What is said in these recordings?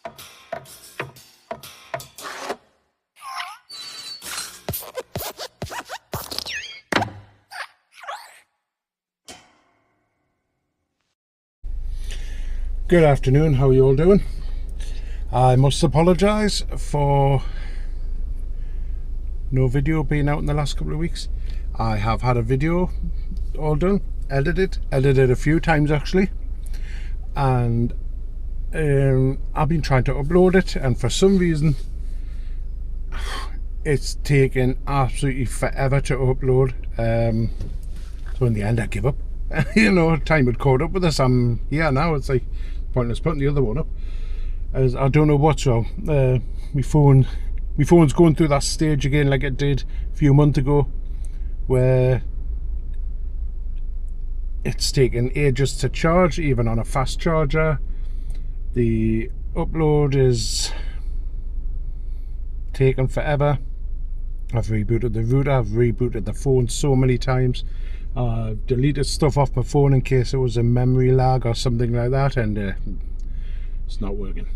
Good afternoon, how are you all doing? I must apologise for no video being out in the last couple of weeks. I have had a video all done, edited a few times actually, and I've been trying to upload it, and for some reason it's taken absolutely forever to upload. So in the end I give up. You know, time had caught up with us. I'm here now. It's like pointless putting the other one up, as I don't know what's wrong. My phone's going through that stage again like it did a few months ago, where it's taken ages to charge, even on a fast charger. The upload is taken forever. I've rebooted the router, I've rebooted the phone so many times. I've deleted stuff off my phone in case it was a memory lag or something like that, and it's not working.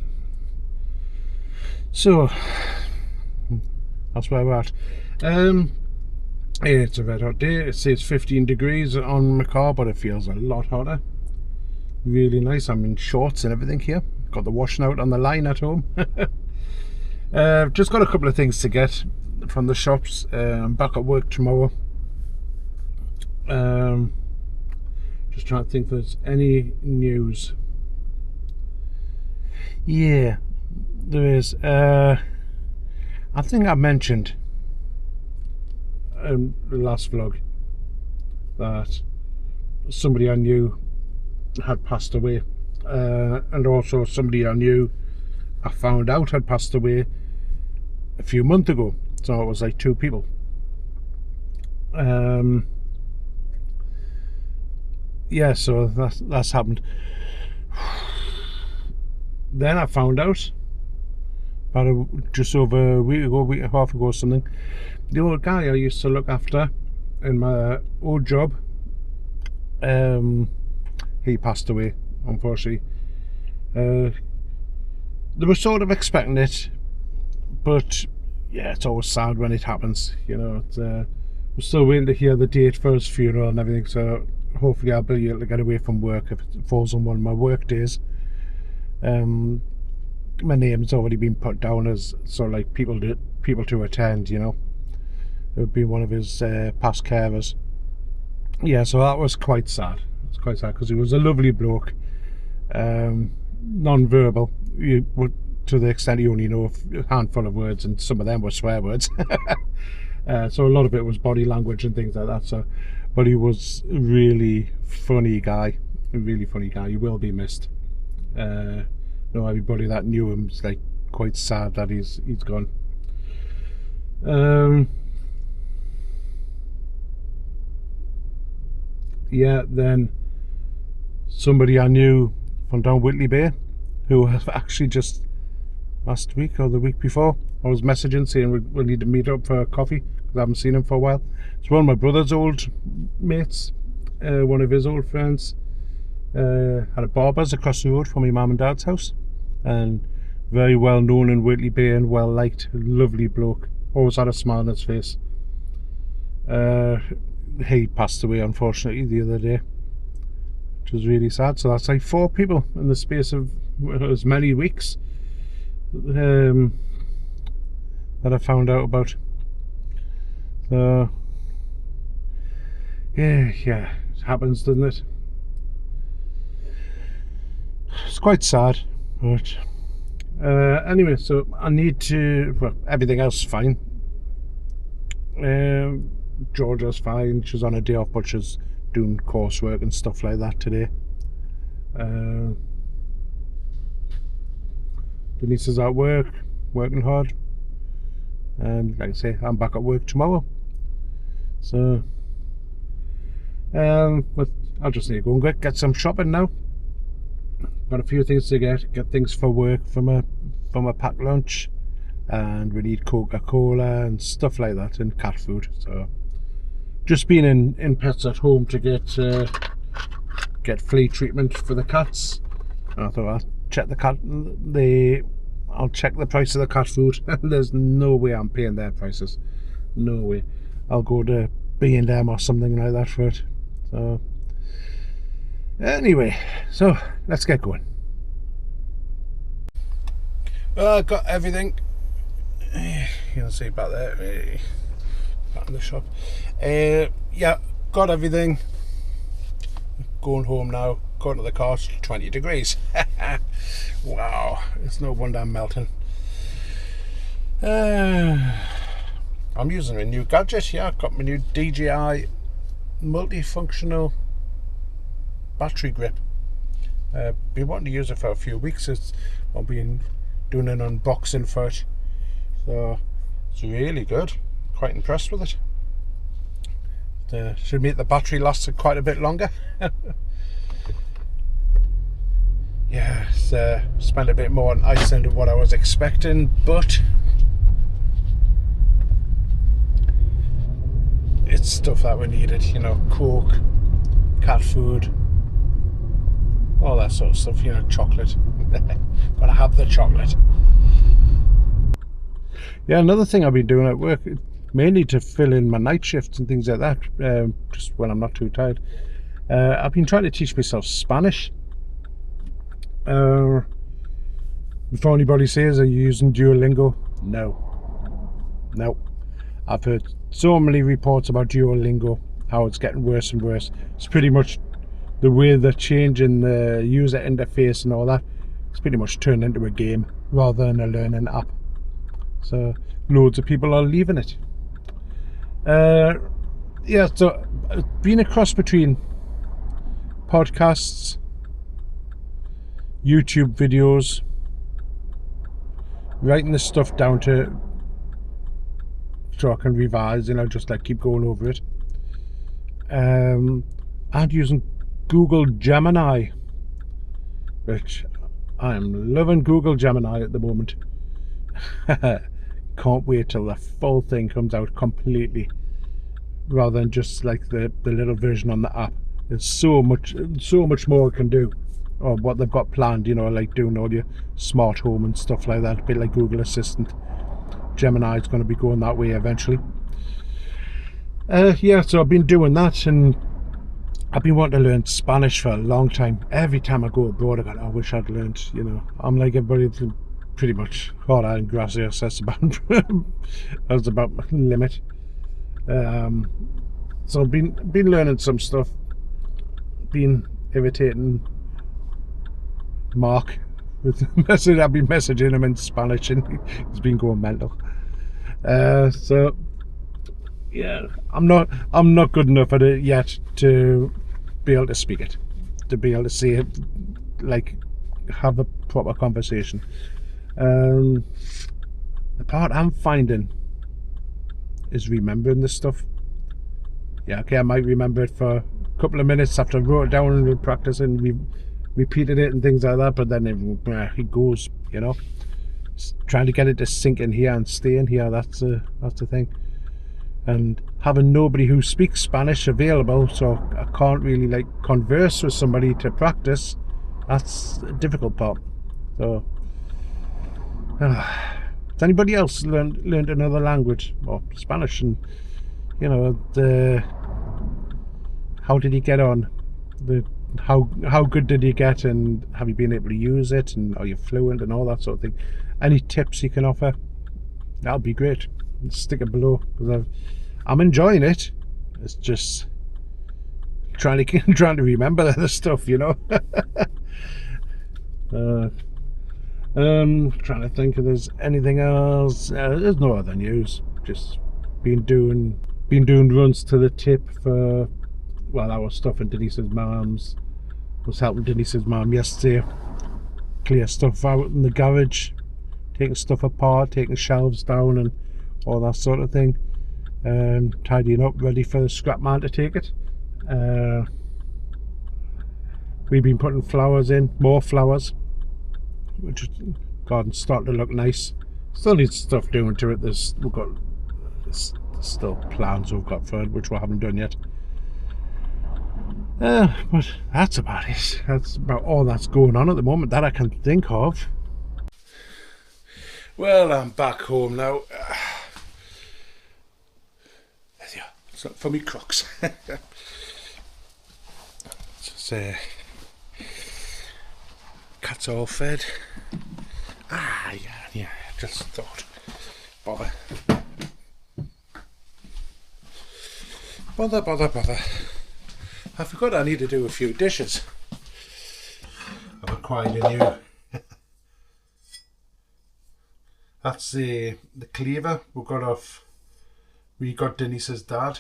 So that's where we're at. It's a red hot day. It says 15 degrees on my car, but it feels a lot hotter. Really nice. I'm in shorts and everything here. Got the washing out on the line at home. Just got a couple of things to get from the shops. I'm back at work tomorrow. Just trying to think if there's any news. Yeah, there is. I think I mentioned in the last vlog that somebody I knew had passed away, and also somebody I knew I found out had passed away a few months ago. So it was like two people. Yeah, so that's happened. Then I found out about just over a week and a half ago or something, the old guy I used to look after in my old job, he passed away, unfortunately. They were sort of expecting it, but yeah, it's always sad when it happens, you know. We're still waiting to hear the date for his funeral and everything, so hopefully I'll be able to get away from work if it falls on one of my work days. My name's already been put down as sort of like people to attend, you know. It would be one of his past carers. Yeah, so that was quite sad. It's quite sad because he was a lovely bloke, non-verbal, to the extent he only knew a handful of words, and some of them were swear words. So a lot of it was body language and things like that. So, but he was a really funny guy, a really funny guy. He will be missed. You know, everybody that knew him is like quite sad that he's gone. Yeah, then somebody I knew from down Whitley Bay, who have actually just last week or the week before, I was messaging saying we need to meet up for a coffee because I haven't seen him for a while. It's one of my brother's old mates, one of his old friends. Had a barber's across the road from my mum and dad's house, and very well known in Whitley Bay and well liked, lovely bloke, always had a smile on his face. He passed away unfortunately the other day, which was really sad. So that's like 4 people in the space of as many weeks that I found out about. So yeah, it happens, doesn't it? It's quite sad, but anyway, so I need to, well, everything else is fine. Georgia's fine, she's on a day off, but she's doing coursework and stuff like that today. Denise is at work, working hard, and like I say, I'm back at work tomorrow. So but I'll just need to go and get some shopping now. Got a few things to get things for work from a packed lunch, and we need Coca-Cola and stuff like that, and cat food. So just been in Pets at Home to get flea treatment for the cats, and I thought I'd check the I'll check the price of the cat food. There's no way I'm paying their prices. No way. I'll go to B&M or something like that for it. So anyway, so let's get going. Well, I got everything. You can see back there, back in the shop. Yeah, got everything. Going home now. Going to the car. 20 degrees. Wow, it's no wonder I'm melting. I'm using a new gadget. Yeah, I've got my new DJI multifunctional battery grip. Been wanting to use it for a few weeks. I've been doing an unboxing for it, so it's really good. Quite impressed with it. Should make the battery last quite a bit longer. Yeah, spent a bit more on Iceland than what I was expecting, but it's stuff that we needed, you know, Coke, cat food, all that sort of stuff, you know, chocolate. Gotta have the chocolate. Yeah, another thing I've been doing at work, mainly to fill in my night shifts and things like that, just when I'm not too tired. I've been trying to teach myself Spanish. Before anybody says, are you using Duolingo? No. I've heard so many reports about Duolingo, how it's getting worse and worse. It's pretty much the way they're changing the user interface and all that. It's pretty much turned into a game rather than a learning app. So loads of people are leaving it. Yeah, so being a cross between podcasts, YouTube videos, writing the stuff down so I can revise, you know, just like keep going over it, and using Google Gemini, which I'm loving Google Gemini at the moment. Can't wait till the full thing comes out completely, rather than just like the little version on the app. There's so much more it can do, or what they've got planned, you know, like doing all your smart home and stuff like that, a bit like Google Assistant. Gemini is going to be going that way eventually. Yeah, so I've been doing that, and I've been wanting to learn Spanish for a long time. Every time I go abroad, I wish I'd learned, you know. I'm like everybody, pretty much. Hola and gracias, that's about my limit. So I've been learning some stuff, been irritating Mark with the message. I've been messaging him in Spanish and he's been going mental. So yeah, I'm not good enough at it yet to be able to speak it, to be able to say it, like have a proper conversation. The part I'm finding is remembering this stuff. Yeah, okay, I might remember it for a couple of minutes after I wrote it down and practicing, repeated it and things like that, but then it goes, you know. Trying to get it to sink in here and stay in here, that's the thing. And having nobody who speaks Spanish available, so I can't really like converse with somebody to practice, that's a difficult part. So has anybody else learned another language, or Spanish, and you know, how did he get on? How good did you get, and have you been able to use it, and are you fluent and all that sort of thing? Any tips you can offer, that'll be great. Stick it below, because I'm enjoying it. It's just trying to remember the stuff, you know. Trying to think if there's anything else. There's no other news. Just been doing runs to the tip for, well, I was stuffing Denise's mum's. Was helping Denise's mum yesterday clear stuff out in the garage, taking stuff apart, taking shelves down and all that sort of thing, tidying up, ready for the scrap man to take it. We've been putting flowers in, more flowers, which garden's starting to look nice. Still needs stuff doing to it. There's still plans we've got for it, which we haven't done yet. But that's about it. That's about all that's going on at the moment that I can think of. Well, I'm back home now. It's not for me crooks. Just, cats all fed. Yeah, just thought. Bother. I forgot I need to do a few dishes. I've acquired a new. That's the cleaver we got Denise's dad.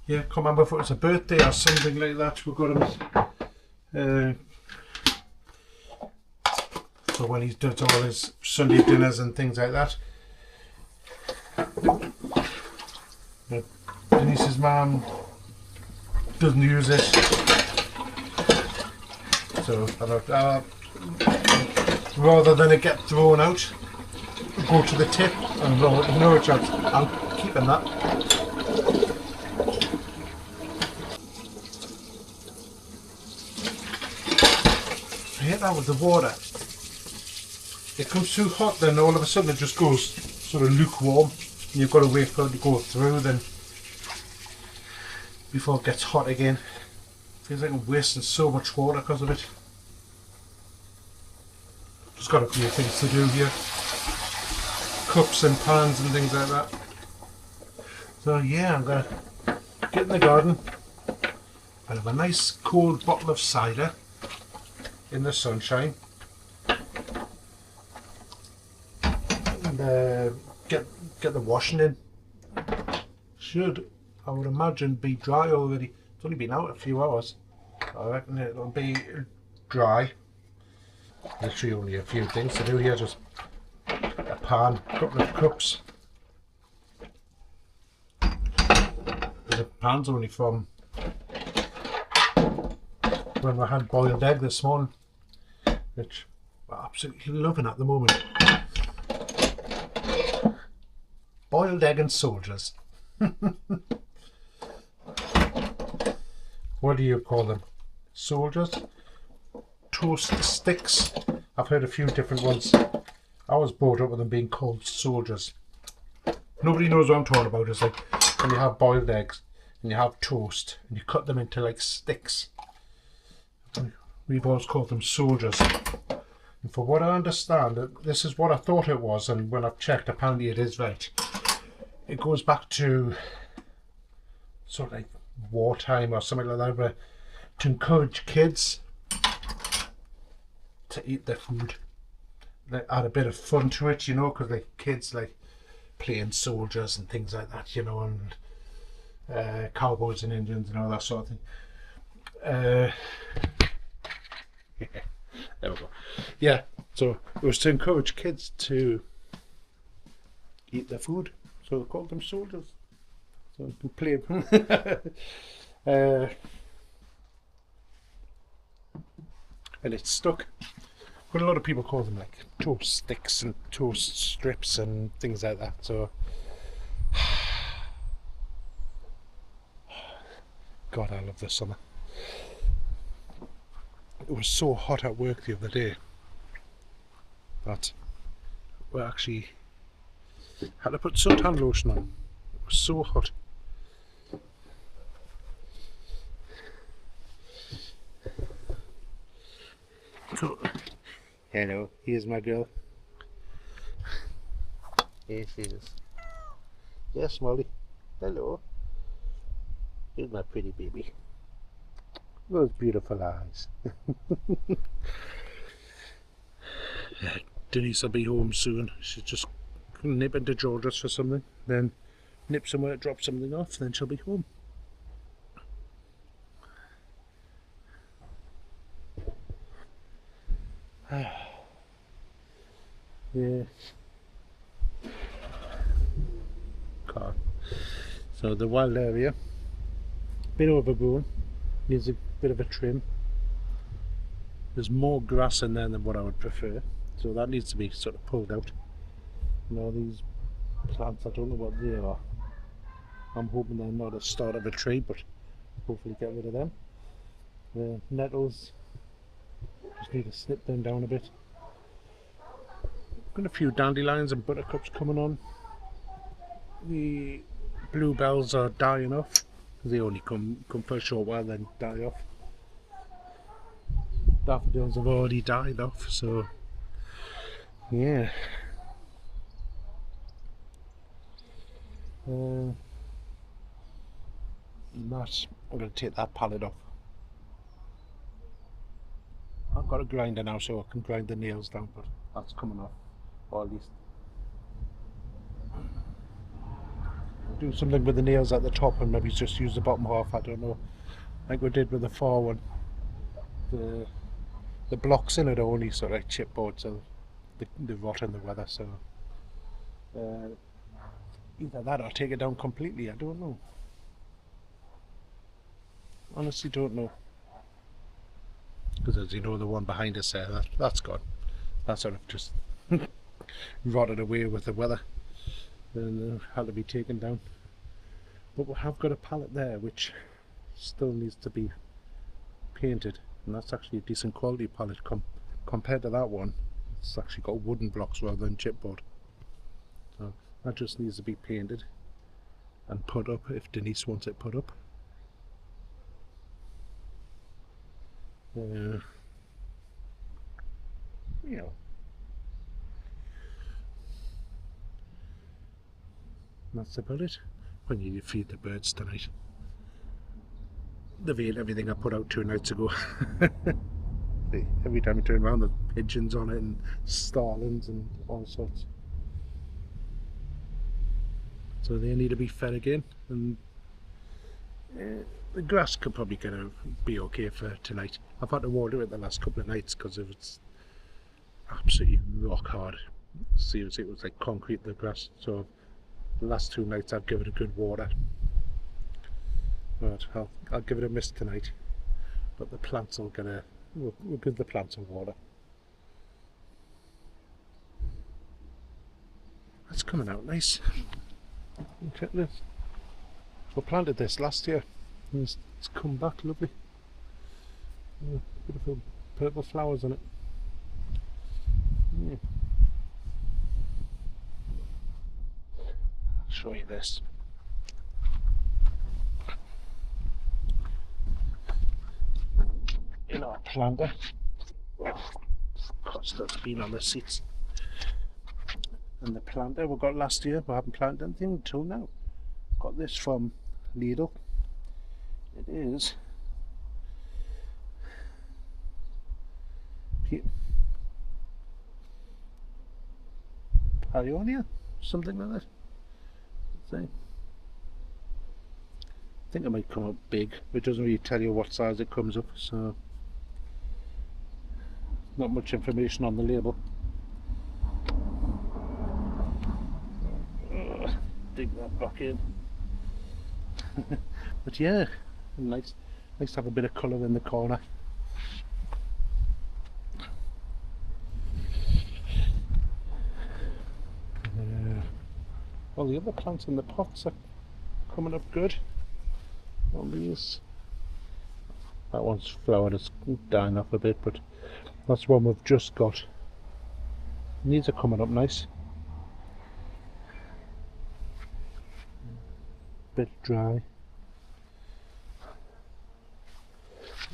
Yeah, can't remember if it was a birthday or something like that. We got him for when he does all his Sunday dinners and things like that. But Denise's mum doesn't use it, so I thought rather than it get thrown out, go to the tip and no chance. I'm keeping that. I hate that with the water. It comes too hot, then all of a sudden it just goes sort of lukewarm, and you've got to wait for it to go through then before it gets hot again. Feels like I'm wasting so much water because of it. Just got a few things to do here. Cups and pans and things like that. So yeah, I'm going to get in the garden and have a nice cold bottle of cider in the sunshine. And get the washing in. Should, I would imagine, be dry already. It's only been out a few hours. I reckon it'll be dry. Literally only a few things to do here. Just a pan, a couple of cups. The pan's only from when I had boiled egg this morning, which I'm absolutely loving at the moment. Boiled egg and soldiers. What do you call them? Soldiers? Toast sticks? I've heard a few different ones. I was brought up with them being called soldiers. Nobody knows what I'm talking about. It's like when you have boiled eggs and you have toast and you cut them into like sticks. We've always called them soldiers. And for what I understand, this is what I thought it was, and when I've checked, apparently it is right. It goes back to sort of like wartime or something like that, where to encourage kids to eat their food. They add a bit of fun to it, you know, because like kids like playing soldiers and things like that, you know, and cowboys and Indians and all that sort of thing. Yeah, there we go. Yeah, so it was to encourage kids to eat their food, so they called them soldiers. So you can play. And it's stuck. But a lot of people call them like toast sticks and toast strips and things like that. So, God, I love the summer. It was so hot at work the other day that we actually had to put suntan lotion on. It was so hot. So, hello, here's my girl. Here she is. Yes, Molly. Hello. Here's my pretty baby. Those beautiful eyes. Denise will be home soon. She's just nip into George's for something, then nip somewhere, drop something off, then she'll be home. Yeah. Car. So the wild area, bit overgrown, needs a bit of a trim. There's more grass in there than what I would prefer, so that needs to be sort of pulled out. You know, these plants, I don't know what they are. I'm hoping they're not a start of a tree, but hopefully get rid of them. The nettles, just need to snip them down a bit. Got a few dandelions and buttercups coming on. The bluebells are dying off. They only come for a short while, then die off. Daffodils have already died off, so yeah. I'm going to take that palette off. I've got a grinder now, so I can grind the nails down, but that's coming off, or at least do something with the nails at the top and maybe just use the bottom half. I don't know, like we did with the far one. The blocks in it are only sort of like chipboard, so they rot in the weather. So either that or take it down completely. I don't know. Honestly, don't know. Because as you know, the one behind us there, that's gone. That sort of just rotted away with the weather and had to be taken down. But we have got a palette there which still needs to be painted, and that's actually a decent quality palette compared to that one. It's actually got wooden blocks rather than chipboard. So that just needs to be painted and put up if Denise wants it put up. You know, that's about it. I need to feed the birds tonight. They've ate everything I put out 2 nights ago. Every time I turn around, there's pigeons on it and starlings and all sorts. So they need to be fed again, and the grass could probably gonna be okay for tonight. I've had to water it the last couple of nights because it was absolutely rock hard. Seriously, it was like concrete, the grass. So the last 2 nights I've given it a good water. But I'll give it a miss tonight. But the plants will we'll give the plants a water. That's coming out nice. Check this. We planted this last year and it's come back lovely. Beautiful purple flowers on it. Yeah. I'll show you this. In our planter. Costa's been on the seats. And the planter we got last year, we haven't planted anything until now. Got this from Lidl. It is Pioneer, something like that. I think it might come up big, but it doesn't really tell you what size it comes up, so not much information on the label. Dig that back in. But yeah, nice to have a bit of colour in the corner. All the other plants in the pots are coming up good. All these. That one's flowered, it's dying off a bit, but that's one we've just got. These are coming up nice. Bit dry.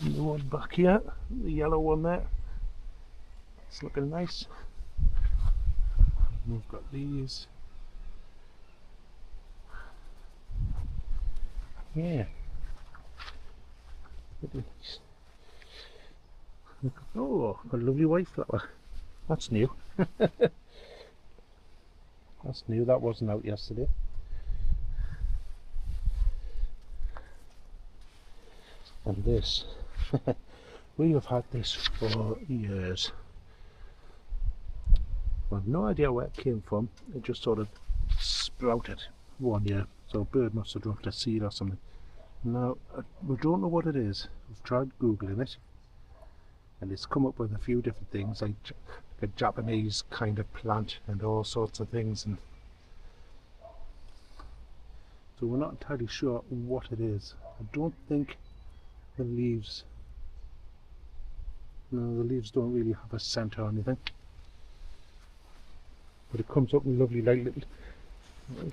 And the one back here, the yellow one there, it's looking nice. And we've got these. Yeah. Oh, a lovely white flower. That's new. That's new, that wasn't out yesterday. And this, we have had this for years. I have no idea where it came from. It just sort of sprouted one year, so a bird must have dropped a seed or something. Now we don't know what it is. We've tried googling it and it's come up with a few different things, like a Japanese kind of plant and all sorts of things, and so we're not entirely sure what it is. I don't think the leaves, no, the leaves don't really have a scent or anything. but it comes up in lovely like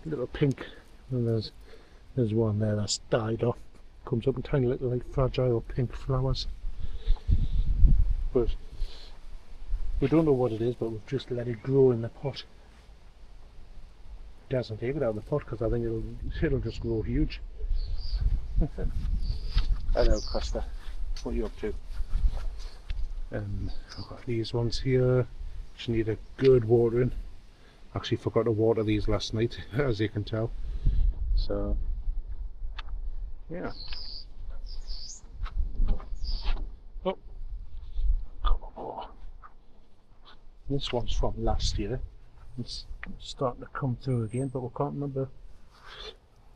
little pink, and there's one there that's died off, comes up in tiny little like fragile pink flowers, but we don't know what it is, but we've just let it grow in the pot. It doesn't take it out of the pot because I think it'll just grow huge. Hello Costa, what are you up to? I've got these ones here, just need a good watering. Actually forgot to water these last night, as you can tell. So yeah. Oh, come on. This one's from last year. It's starting to come through again, but we can't remember.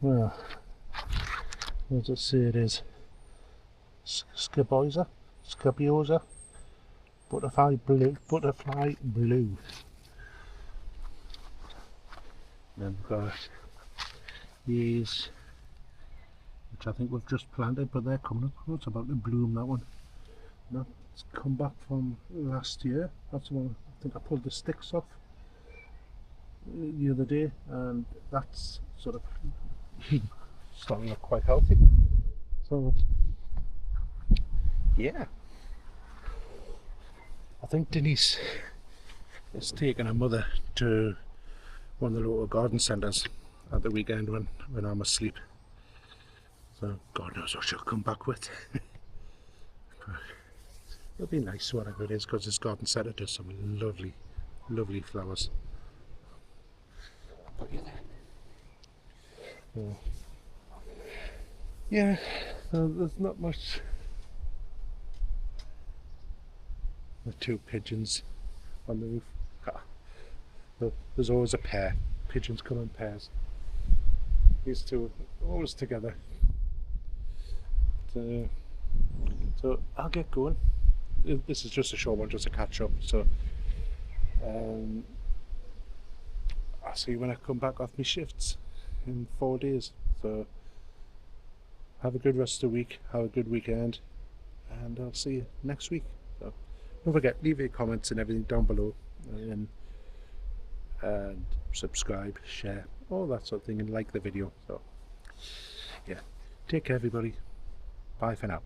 Well, what does it say it is? Scabiosa? Butterfly blue. Then we've got these, which I think we've just planted, but they're coming up. Oh, it's about to bloom, that one. That's come back from last year. That's the one I think I pulled the sticks off the other day, and that's sort of starting to look quite healthy. So yeah, I think Denise is taking her mother to one of the local garden centres at the weekend when I'm asleep. So God knows what she'll come back with. It'll be nice whatever it is, because this garden centre does some lovely, lovely flowers. But yeah, there's not much. The two pigeons on the roof. There's always a pair. Pigeons come in pairs. These two are always together. So I'll get going. This is just a short one, just a catch up. So I'll see you when I come back off my shifts in 4 days. So have a good rest of the week, have a good weekend, and I'll see you next week. So don't forget, leave your comments and everything down below, and subscribe, share, all that sort of thing, and like the video. So yeah, take care everybody, bye for now.